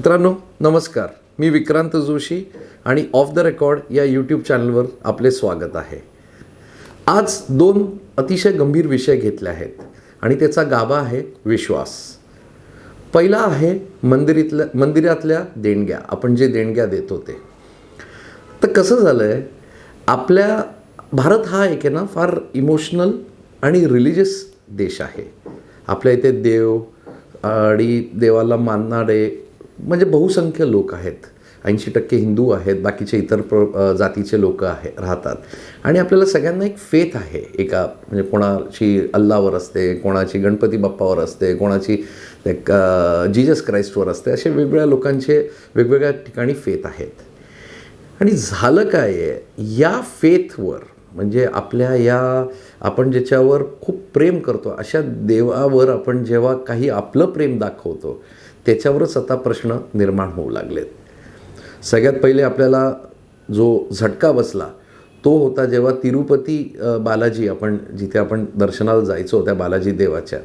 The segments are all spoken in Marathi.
मित्रांनो नमस्कार, मी विक्रांत जोशी आणि ऑफ द रेकॉर्ड या यूट्यूब चॅनलवर आपले स्वागत आहे. आज दोन अतिशय गंभीर विषय घेतले आहेत आणि त्याचा गाभा आहे विश्वास. पहिला आहे मंदिरातल्या देणग्या. आपण जे देणग्या देतो ते. तर कसं झालं आहे, आपल्या भारत हा एक आहे ना फार इमोशनल आणि रिलिजियस देश आहे. आपल्या इथे देव आणि देवाला मानणारे म्हणजे बहुसंख्य लोक आहेत. 80% हिंदू आहेत, बाकीचे इतर जातीचे लोक राहतात. आणि आपल्याला सगळ्यांना एक फेथ आहे. एका म्हणजे कोणाची अल्लावर असते, कोणाची गणपती बाप्पावर असते, कोणाची एक जीजस क्राइस्टवर असते. असे वेगवेगळ्या लोकांचे वेगवेगळ्या ठिकाणी फेथ आहेत. आणि झालं काय आहे, या फेथवर म्हणजे आपल्या या आपण ज्याच्यावर खूप प्रेम करतो अशा देवावर आपण जेव्हा काही आपलं प्रेम दाखवतो त्याच्यावरच आता प्रश्न निर्माण होऊ लागलेत. सगळ्यात पहिले आपल्याला जो झटका बसला तो होता जेव्हा तिरुपती बालाजी जिथे आपण दर्शनाला जायचो त्या बालाजी देवाच्या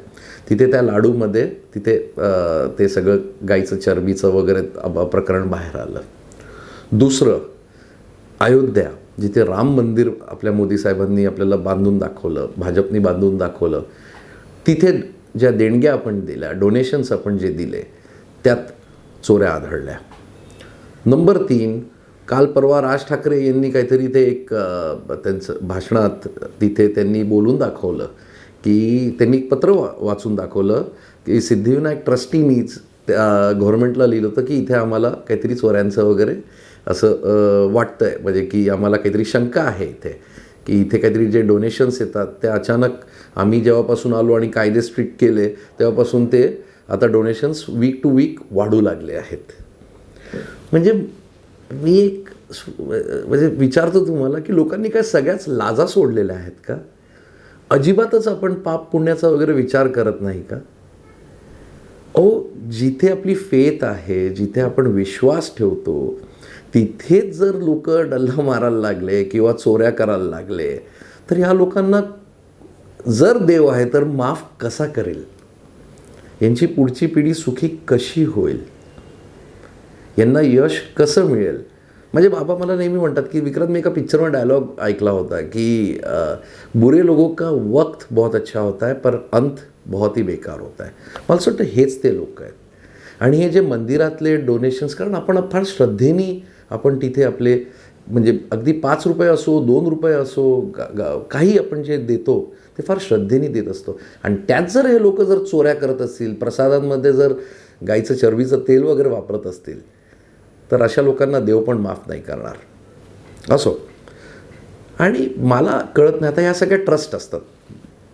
तिथे त्या लाडूमध्ये ते सगळं गाईचं चरबीचं वगैरे प्रकरण बाहेर आलं. दुसरं अयोध्या, जिथे राम मंदिर आपल्या मोदी साहेबांनी आपल्याला बांधून दाखवलं, भाजपनी बांधून दाखवलं, तिथे ज्या देणग्या आपण दिल्या, डोनेशन्स आपण जे दिले त्यात चोऱ्या आढळल्या. नंबर 3, काल परवा राज ठाकरे यांनी काहीतरी ते एक त्यांचं भाषणात तिथे त्यांनी बोलून दाखवलं की त्यांनी एक पत्र वाचून दाखवलं की सिद्धिविनायक ट्रस्टीनीच गव्हर्नमेंटला लिहिलं होतं की इथे आम्हाला काहीतरी चोऱ्यांचं वगैरे असं वाटतं आहे, म्हणजे की आम्हाला काहीतरी शंका आहे इथे की इथे काहीतरी जे डोनेशन्स येतात ते अचानक आम्ही जेव्हापासून आलो आणि कायदे स्ट्रिक्ट केले तेव्हापासून ते आता डोनेशन्स वीक टू वीक वाढू लागले आहेत. म्हणजे मी एक म्हणजे विचारतो तुम्हाला की लोकांनी काय सगळ्याच लाजा सोडलेल्या आहेत का? अजिबातच आपण पाप पुण्याचा वगैरे विचार करत नाही का? जिथे आपली फेथ आहे, जिथे आपण विश्वास ठेवतो तिथेच जर लोक डल्ला मारायला लागले किंवा चोऱ्या करायला लागले तर ह्या लोकांना जर देव आहे तर माफ कसा करेल? यांची पुढची पिढी सुखी कशी होईल? यांना यश कसं मिळेल? म्हणजे बाबा मला नेहमी म्हणतात की विक्रांत, मी एका पिक्चरमध्ये डायलॉग ऐकला होता की बुरे लोगों का वक्त बहुत अच्छा होता है पर अंत बहुत ही बेकार होता है. मला असं वाटतं हेच ते लोक आहेत. आणि हे जे मंदिरातले डोनेशन्स, कारण आपण फार श्रद्धेने आपण तिथे आपले म्हणजे अगदी 5 रुपये असो, 2 रुपये असो, काही आपण जे देतो ते फार श्रद्धेने देत असतो. आणि त्यात जर हे लोक जर चोऱ्या करत असतील, प्रसादांमध्ये जर गाईचं चरबीचं तेल वगैरे वापरत असतील तर अशा लोकांना देव पण माफ नाही करणार. असो. आणि मला कळत नाही, आता ह्या सगळ्या ट्रस्ट असतात.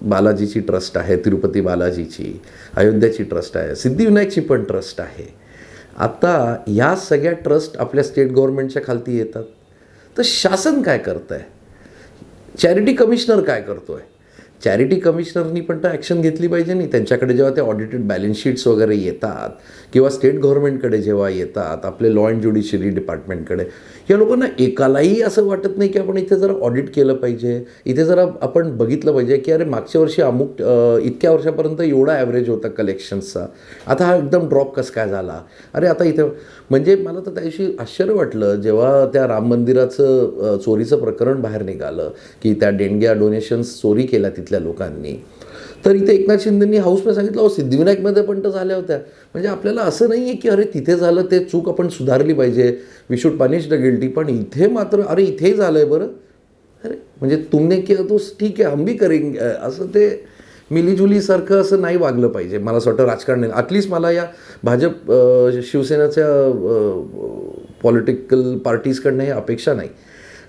बालाजीची ट्रस्ट आहे, तिरुपती बालाजीची, अयोध्याची ट्रस्ट आहे, सिद्धिविनायकची पण ट्रस्ट आहे. आता या सगळ्या ट्रस्ट आपल्या स्टेट गव्हर्नमेंटच्या खालती येतात. तर शासन काय करतं आहे? चॅरिटी कमिशनर काय करतो आहे? चॅरिटी कमिशनरनी पण तर ॲक्शन घेतली पाहिजे नाही. त्यांच्याकडे जेव्हा ते ऑडिटेड बॅलन्स शीट्स वगैरे येतात किंवा स्टेट गव्हर्नमेंटकडे जेव्हा येतात, आपले लॉ अँड ज्युडिशरी डिपार्टमेंटकडे, या लोकांना एकालाही असं वाटत नाही की आपण इथे जरा ऑडिट केलं पाहिजे, इथे जरा आपण बघितलं पाहिजे की अरे मागच्या वर्षी अमुक इतक्या वर्षापर्यंत एवढा ॲव्हरेज होता कलेक्शन्सचा, आता हा एकदम ड्रॉप कसं काय झाला? अरे आता इथे म्हणजे मला तर त्यादिवशी आश्चर्य वाटलं जेव्हा त्या राम मंदिराचं चोरीचं प्रकरण बाहेर निघालं की त्या देणग्या डोनेशन्स चोरी केल्या तिथल्या लोकांनी. तर इथे एकनाथ शिंदेंनी हाऊसमध्ये सांगितलं सिद्धिविनायकमध्ये पण तर झाल्या होत्या. म्हणजे आपल्याला असं नाही आहे की अरे तिथे झालं ते चूक आपण सुधारली पाहिजे, we should punish the guilty, पण इथे मात्र अरे इथेही झालं आहे बरं. अरे म्हणजे तुमने किया तो ठीक आहे, हम भी करेंगे, असं ते मिलीजुलीसारखं असं नाही वागलं पाहिजे. मला असं वाटतं राजकारण ॲटलिस्ट मला या भाजप शिवसेनेच्या पॉलिटिकल पार्टीजकडनं ही अपेक्षा नाही.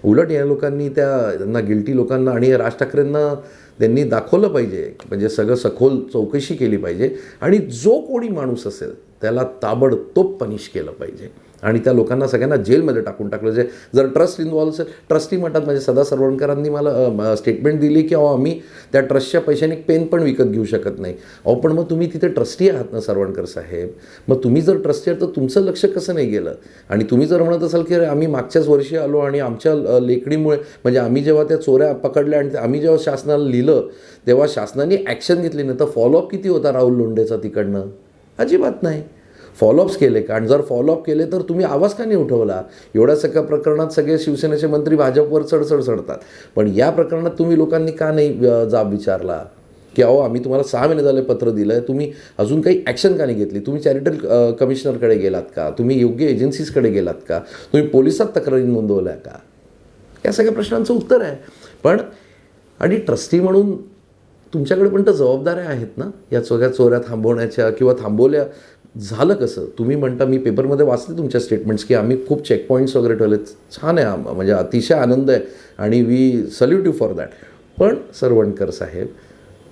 उलट या लोकांनी त्यांना गिल्टी लोकांना आणि राज ठाकरेंना त्यांनी दाखवलं पाहिजे, म्हणजे सगळं सखोल चौकशी केली पाहिजे आणि जो कोणी माणूस असेल त्याला ताबडतोब पनिश केलं पाहिजे आणि त्या लोकांना सगळ्यांना जेलमध्ये टाकून टाकलं. जे जर ट्रस्ट इन्व्हॉल्व असेल, ट्रस्टी म्हणतात म्हणजे सदा सरवणकरांनी मला स्टेटमेंट दिली की आम्ही त्या ट्रस्टच्या पैशाने एक पेन पण विकत घेऊ शकत नाही. पण मग तुम्ही तिथे ट्रस्टी आहात ना सरवणकर साहेब, मग तुम्ही जर ट्रस्टी आहात तर तुमचं लक्ष कसं नाही गेलं? आणि तुम्ही जर म्हणत असाल की आम्ही मागच्याच वर्षी आलो आणि आमच्या लेखणीमुळे म्हणजे आम्ही जेव्हा त्या चोऱ्या पकडल्या आणि आम्ही जेव्हा शासनाला लिहिलं तेव्हा शासनाने ॲक्शन घेतली नाही, तर फॉलोअप किती होता राहुल लोंढेचा तिकडनं? अजिबात नाही. फॉलोअप्स केले का? आणि जर फॉलोअप केले तर तुम्ही आवाज का नाही उठवला? एवढ्या सगळ्या प्रकरणात सगळे शिवसेनेचे मंत्री भाजपवर चढतात, पण या प्रकरणात तुम्ही लोकांनी का नाही जाब विचारला की अहो आम्ही तुम्हाला 6 महिने झाले पत्र दिलं आहे, तुम्ही अजून काही ॲक्शन का नाही घेतली? तुम्ही चॅरिटेबल कमिशनरकडे गेलात का? तुम्ही योग्य एजन्सीजकडे गेलात का? तुम्ही पोलिसात तक्रारी नोंदवल्या का? या सगळ्या प्रश्नांचं उत्तर आहे. पण आणि ट्रस्टी म्हणून तुमच्याकडे पण तर जबाबदाऱ्या आहेत ना या सगळ्या चोऱ्या थांबवण्याच्या किंवा थांबवल्या. झालं कसं? तुम्ही म्हणता, मी पेपरमध्ये वाचले तुमच्या स्टेटमेंट्स की आम्ही खूप चेकपॉईंट्स वगैरे ठेवले. छान आहे, म्हणजे अतिशय आनंद आहे आणि we salute you for that. पण सरवणकर साहेब,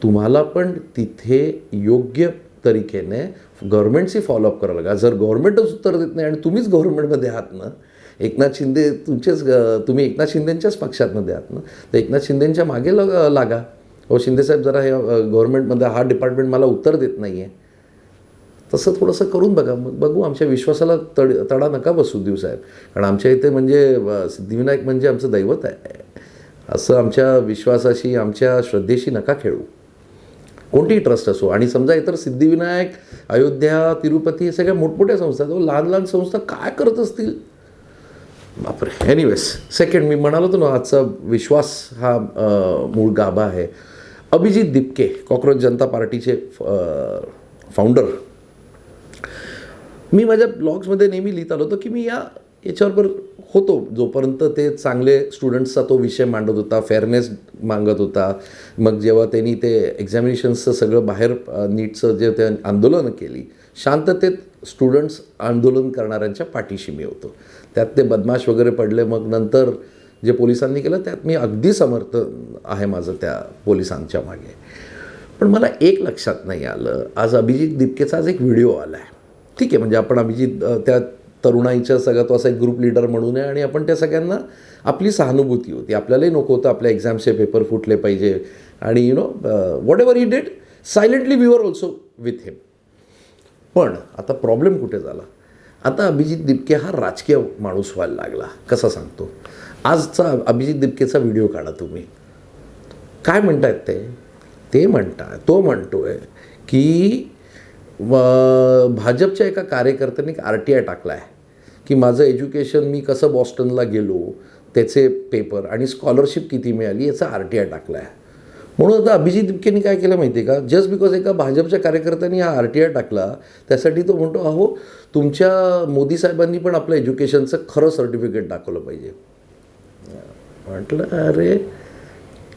तुम्हाला पण तिथे योग्य तरीकेने गव्हर्नमेंटची फॉलोअप करावं लागेल. जर गव्हर्नमेंटच उत्तर देत नाही आणि तुम्हीच गव्हर्नमेंटमध्ये आहात ना, एकनाथ शिंदे तुम्ही एकनाथ शिंदेंच्याच पक्षातमध्ये आहात ना, तर एकनाथ शिंदेंच्या मागे लागा. शिंदेसाहेब जरा हे गव्हर्नमेंटमध्ये हा डिपार्टमेंट मला उत्तर देत नाही आहे, तसं थोडंसं करून बघा. मग बघू. आमच्या विश्वासाला तडा नका बसू देऊ साहेब, कारण आमच्या इथे म्हणजे सिद्धिविनायक म्हणजे आमचं दैवत आहे, असं आमच्या विश्वासाशी आमच्या श्रद्धेशी नका खेळू. कोणतीही ट्रस्ट असो. आणि समजा इतर सिद्धिविनायक, अयोध्या, तिरुपती हे सगळ्या मोठमोठ्या संस्था, लहान लहान संस्था काय करत असतील बापरे. एनिवेज, सेकंड मी म्हणालो होतो ना, आजचा विश्वास हा मूळ गाभा आहे. अभिजित दिपके, कॉक्रोच जनता पार्टीचे फाउंडर. मी माझ्या ब्लॉग्समध्ये नेहमी लिहित आलो होतो की मी याच्याबरोबर होतो जोपर्यंत ते चांगले स्टुडंट्सचा तो विषय मांडत होता, फेअरनेस मागत होता. मग जेव्हा त्यांनी ते एक्झामिनेशन्सचं सगळं बाहेर नीटचं जे ते आंदोलनं केली, शांततेत स्टुडंट्स आंदोलन करणाऱ्यांच्या पाठीशी मी होतो. त्यात ते बदमाश वगैरे पडले, मग नंतर जे पोलिसांनी केलं त्यात मी अगदी समर्थ आहे माझं त्या पोलिसांच्या मागे. पण मला एक लक्षात नाही आलं, आज अभिजित दिपकेचा आज एक व्हिडिओ आला आहे. ठीक आहे, म्हणजे आपण अभिजित त्या तरुणाईच्या सगळ्यात तो असा एक ग्रुप लीडर म्हणून आहे आणि आपण त्या सगळ्यांना आपली सहानुभूती होती. आपल्यालाही नको होतं आपल्या एक्झामचे पेपर फुटले पाहिजे आणि whatever he did, silently we were also with him. पण आता प्रॉब्लेम कुठे झाला? आता अभिजित दिपके हा राजकीय माणूस व्हायला लागला. कसा सांगतो? आजचा अभिजित दिपकेचा व्हिडिओ काढा तुम्ही. काय म्हणतायत ते म्हणताय, तो म्हणतोय की भाजपच्या एका कार्यकर्त्यांनी RTI टाकला आहे की माझं एज्युकेशन, मी कसं बॉस्टनला गेलो त्याचे पेपर आणि स्कॉलरशिप किती मिळाली याचा RTI टाकला आहे. म्हणून आता अभिजित दिपकेंनी काय केलं माहिती आहे का? जस्ट बिकॉज एका भाजपच्या कार्यकर्त्यांनी हा RTI टाकला, त्यासाठी तो म्हणतो अहो तुमच्या मोदी साहेबांनी पण आपलं एज्युकेशनचं खरं सर्टिफिकेट दाखवलं पाहिजे. म्हटलं अरे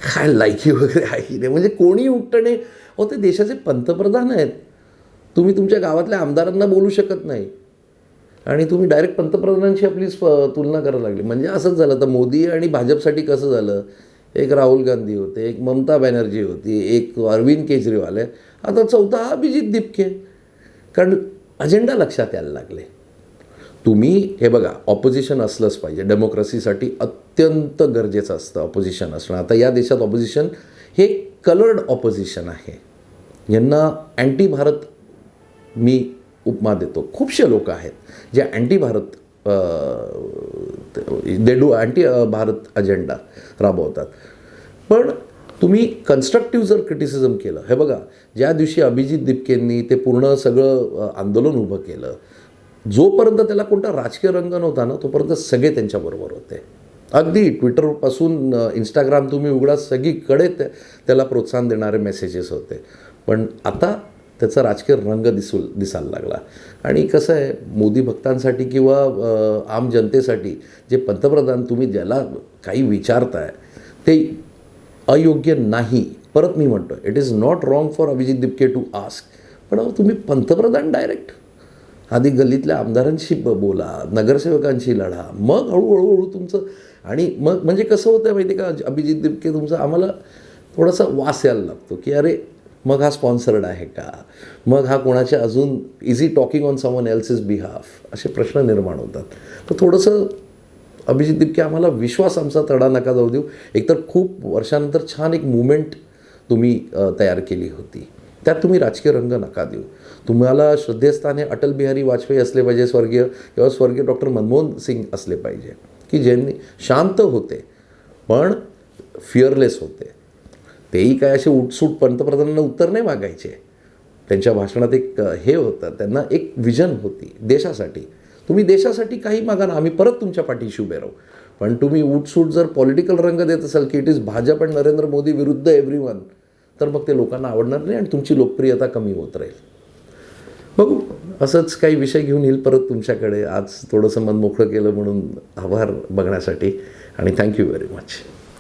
काय लायकी वगैरे आहे नाही, म्हणजे कोणी उठतं नाही. अहो ते देशाचे पंतप्रधान आहेत, तुम्ही तुमच्या गावातल्या आमदारांना बोलू शकत नाही आणि तुम्ही डायरेक्ट पंतप्रधानांशी आपली तुलना करायला लागली. म्हणजे असंच झालं. तर मोदी आणि भाजपसाठी कसं झालं, एक राहुल गांधी होते, एक ममता बॅनर्जी होती, एक अरविंद केजरीवाल आहे, आता चौथा हा अभिजित दिपके. कारण अजेंडा लक्षात यायला लागले. तुम्ही हे बघा, ऑपोजिशन असलंच पाहिजे, डेमोक्रेसीसाठी अत्यंत गरजेचं असतं ऑपोजिशन असणं. आता या देशात ऑपोजिशन हे कलर्ड ऑपोजिशन आहे. यांना अँटी भारत मी उपमा देतो. खूपशे लोक आहेत जे anti Bharat they do anti Bharat agenda राबवतात. पण तुम्ही कन्स्ट्रक्टिव्ह जर क्रिटिसिझम केलं, हे बघा ज्या दिवशी अभिजित दिपकेंनी ते पूर्ण सगळं आंदोलन उभं केलं, जोपर्यंत त्याला कोणता राजकीय रंग नव्हता ना, तोपर्यंत सगळे त्यांच्याबरोबर होते. अगदी ट्विटरपासून इंस्टाग्राम तुम्ही उघडा, सगळीकडे त्याला प्रोत्साहन देणारे मेसेजेस होते. पण आता त्याचा राजकीय रंग दिसायला लागला. आणि कसं आहे, मोदी भक्तांसाठी किंवा आम जनतेसाठी जे पंतप्रधान तुम्ही ज्याला काही विचारताय ते अयोग्य नाही. परत मी म्हणतो, it is not wrong for Abhijit Dipke to ask, पण तुम्ही पंतप्रधान डायरेक्ट आधी गल्लीतल्या आमदारांशी बोला, नगरसेवकांशी लढा, मग हळूहळू तुमचं. आणि मग म्हणजे कसं होतं माहिती का, अभिजित दिपके तुमचं आम्हाला थोडासा वास यायला लागतो की अरे मग हा स्पॉन्सर्ड आहे का, मग हा कोणाच्या अजून is he talking on someone else's behalf, असे प्रश्न निर्माण होतात. तर थोडंसं अभिजित दिपके आम्हाला विश्वास आमचा तडा नका जाऊ देऊ. एकतर खूप वर्षानंतर छान एक मुवमेंट तुम्ही तयार केली होती, त्यात तुम्ही राजकीय रंग नका देऊ. तुम्हाला श्रद्धेस्थानी अटल बिहारी वाजपेयी असले पाहिजे, स्वर्गीय किंवा स्वर्गीय डॉक्टर मनमोहन सिंग असले पाहिजे, की ज्यांनी शांत होते पण फिअरलेस होते. तेही काय असे उठसूट पंतप्रधानांना उत्तर नाही मागायचे, त्यांच्या भाषणात एक हे होतं, त्यांना एक विजन होती देशासाठी. तुम्ही देशासाठी काही मागा ना, आम्ही परत तुमच्या पाठीशी उभे राहू. पण तुम्ही उठसूट जर पॉलिटिकल रंग देत असाल की इट इज भाजप आणि नरेंद्र मोदी विरुद्ध एव्हरीवन, तर मग ते लोकांना आवडणार नाही आणि तुमची लोकप्रियता कमी होत राहील. बघू, असंच काही विषय घेऊन येईल परत तुमच्याकडे. आज थोडंसं मन मोकळं केलं म्हणून आभार बघण्यासाठी आणि थँक्यू व्हेरी मच.